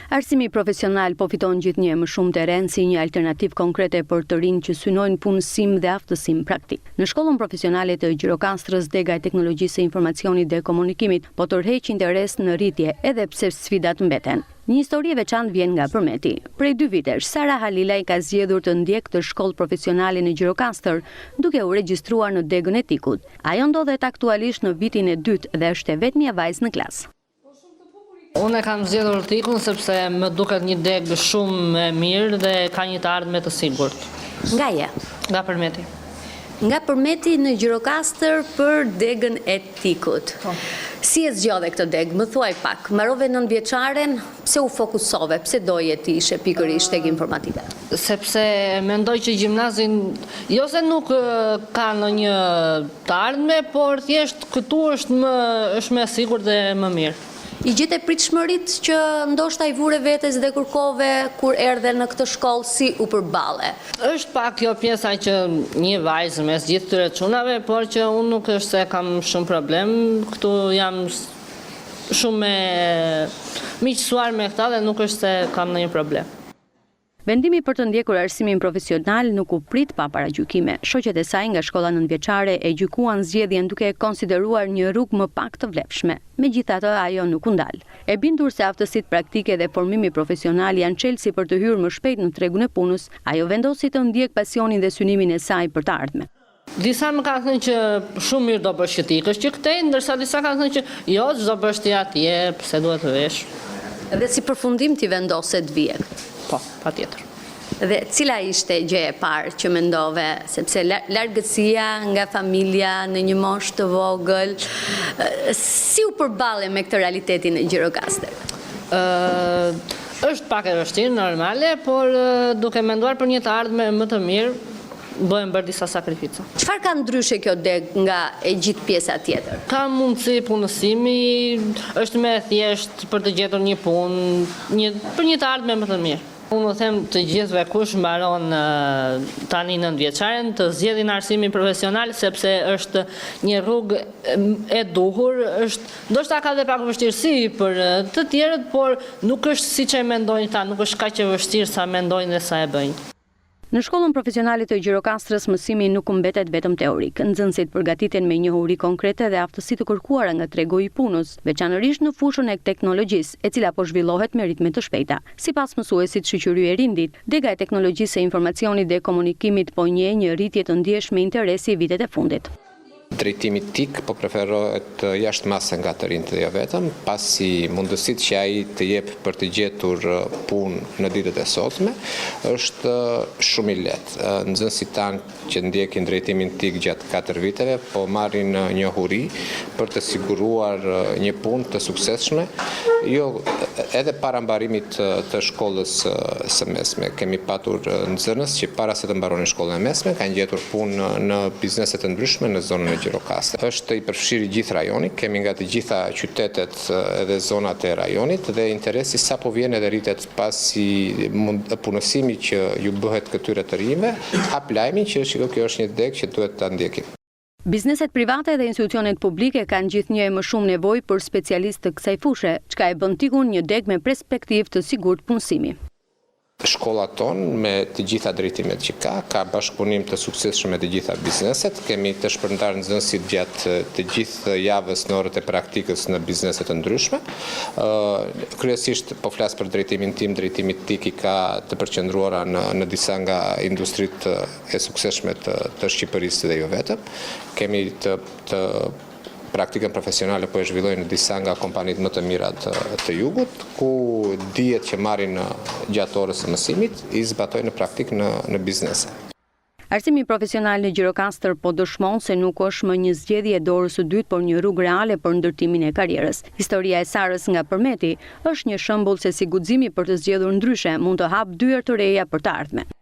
Arsimi profesional po fiton gjithnjë më shumë terren si një alternativë konkrete për të rinj që synojnë punësim dhe aftësim praktik. Në shkollën profesionale të Gjirokastrës, dega e teknologjisë së informacionit dhe komunikimit po tërheq interes në rritje edhe pse sfidat mbeten. Një histori e veçantë vjen nga Përmeti. Prej 2 vitesh, Sara Halilaj ka zgjedhur të ndjekë të shkollë profesionale në Gjirokastër, duke u regjistruar në degën e Tikut. Ajo ndodhet aktualisht në vitin e 2 dhe është e vetmja vajzë në klasë. Unë kam zgjedhur Tikun sepse më duket një degë shumë e mirë dhe ka një të ardhme të sigurt. Nga je? Nga Përmeti. Nga Përmeti në Gjirokastër për degën e Tikut. Si e zgjodhe këtë degë? Më thuaj pak, mbarove 9 vjeçaren, pse u fokusove, pse doje ti ishe pikërisht tek informatika? Sepse mendoj që gjimnazin, jo se nuk ka ndonjë të ardhme, por thjesht këtu është më e sigurt dhe më mirë. I gjete pritshmërit që ndoshta i vure vetes dhe kërkove kur erdhe në këtë shkollë, si u përballe? Është pak kjo pjesa që një vajzë mes gjithë këtyre çunave, por që unë nuk është se kam shumë problem, këtu jam shumë miqësuar me këta dhe nuk është se kam ndonjë problem. Vendimi për të ndjekur arsimin profesional nuk u prit pa paragjykime. Shoqet e saj nga shkolla nëntëvjeçare e gjykuan zgjedhjen duke e konsideruar një rrugë më pak të vlefshme. Megjithatë, ajo nuk u ndal. E bindur se aftësitë praktike dhe formimi profesional janë çelësi për të hyrë më shpejt në tregun e punës, ajo vendosi të ndjek pasionin dhe synimin e saj për të ardhmen. Disa më kanë thënë që shumë mirë do bësh që ti ikësh që këtej, ndërsa disa kanë thënë që jo, çdo bësh ti atje, pse duhet të vesh. Dhe si përfundim ti vendose të vije? Po, patjetër. Dhe cila ishte gjë e parë që mendove, sepse largësia nga familja në një moshë të vogël, si u përballe me këtë realitetin e Gjirokastër? Është pak e vështirë, normale, por duke menduar për një të ardhme më të mirë, bëhem bërë disa sakrifica. Çfarë ka ndryshe kjo degë nga e gjithë pjesa tjetër? Ka mundësi punësimi, është më thjesht për të gjetur një punë, për një të ardhme më të mirë. Unë them të gjithëve kush mbaron tani 9 vjeçaren të zgjedhin arsimin profesional sepse është një rrugë e duhur, ndoshta ka dhe pak vështirësi për të tjerët, por nuk është siç e mendojnë ta, nuk është kaq e vështirë sa mendojnë dhe sa e bëjnë. Në shkollën profesionale të Gjirokastrës mësimi nuk mbetet vetëm teorik. Nxënësit përgatiten me njohuri konkrete dhe aftësi të kërkuara nga tregu i punës, veçanërisht në fushën e teknologjisë, e cila po zhvillohet me ritme të shpejta. Sipas mësuesit shoqëryje e rindit, dega e teknologjisë së informacionit dhe komunikimit po njeh një rritje të ndjeshme interesi vitet e fundit. Drejtimi TIK po preferohet jashtë mase nga të rinjtë dhe jo vetëm, pasi mundësitë që ai të jep për të gjetur punë në ditët e sotme është shumë i lehtë. Nxënësit tanë që ndjekin drejtimin TIK gjatë 4 viteve po marrin njohuri për të siguruar një punë të suksesshme, jo edhe para mbarimit të shkollës së mesme. Kemi patur nxënës që para se të mbaronin shkollën e mesme kanë gjetur punë në bizneset të ndryshme në zonën e Gjirokastër. Është i përfshirë gjithë rajoni, kemi nga të gjitha qytetet edhe zonat e rajonit dhe interesi sapo vjen edhe rritet pasi punësimi që ju bëhet këtyre të rinjve, hap lajmin që kjo është një degë që duhet ta ndjekim. Bizneset private dhe institucionet publike kanë gjithnjë më shumë nevojë për specialistë të kësaj fushë, çka e bën Tikun një degë me perspektivë të sigurt punësimi. Shkolla tonë me të gjitha drejtimet që ka bashkëpunim të suksesshëm me të gjitha bizneset. Kemi të shpërndar nxënësit gjatë të gjithë javës në orët e praktikës në bizneset të ndryshme. Kryesisht po flas për drejtimin tim, drejtimi TIK ka të përqendruara në disa nga industritë e suksesshme të Shqipërisë dhe jo vetëm. Kemi të praktikën profesionale po e zhvillojnë në disa nga kompanitë më të mira të jugut, ku dijet që marrin gjatë orës së mësimit i zbatojnë në praktikë në biznese. Arsimi profesional në Gjirokastër po dëshmon se nuk është më një zgjedhje e dorës së dytë, por një rrugë reale për ndërtimin e karrierës. Historia e Sarës nga Përmeti është një shembull se si guximi për të zgjedhur ndryshe mund të hapë dyer të reja për të ardhmen.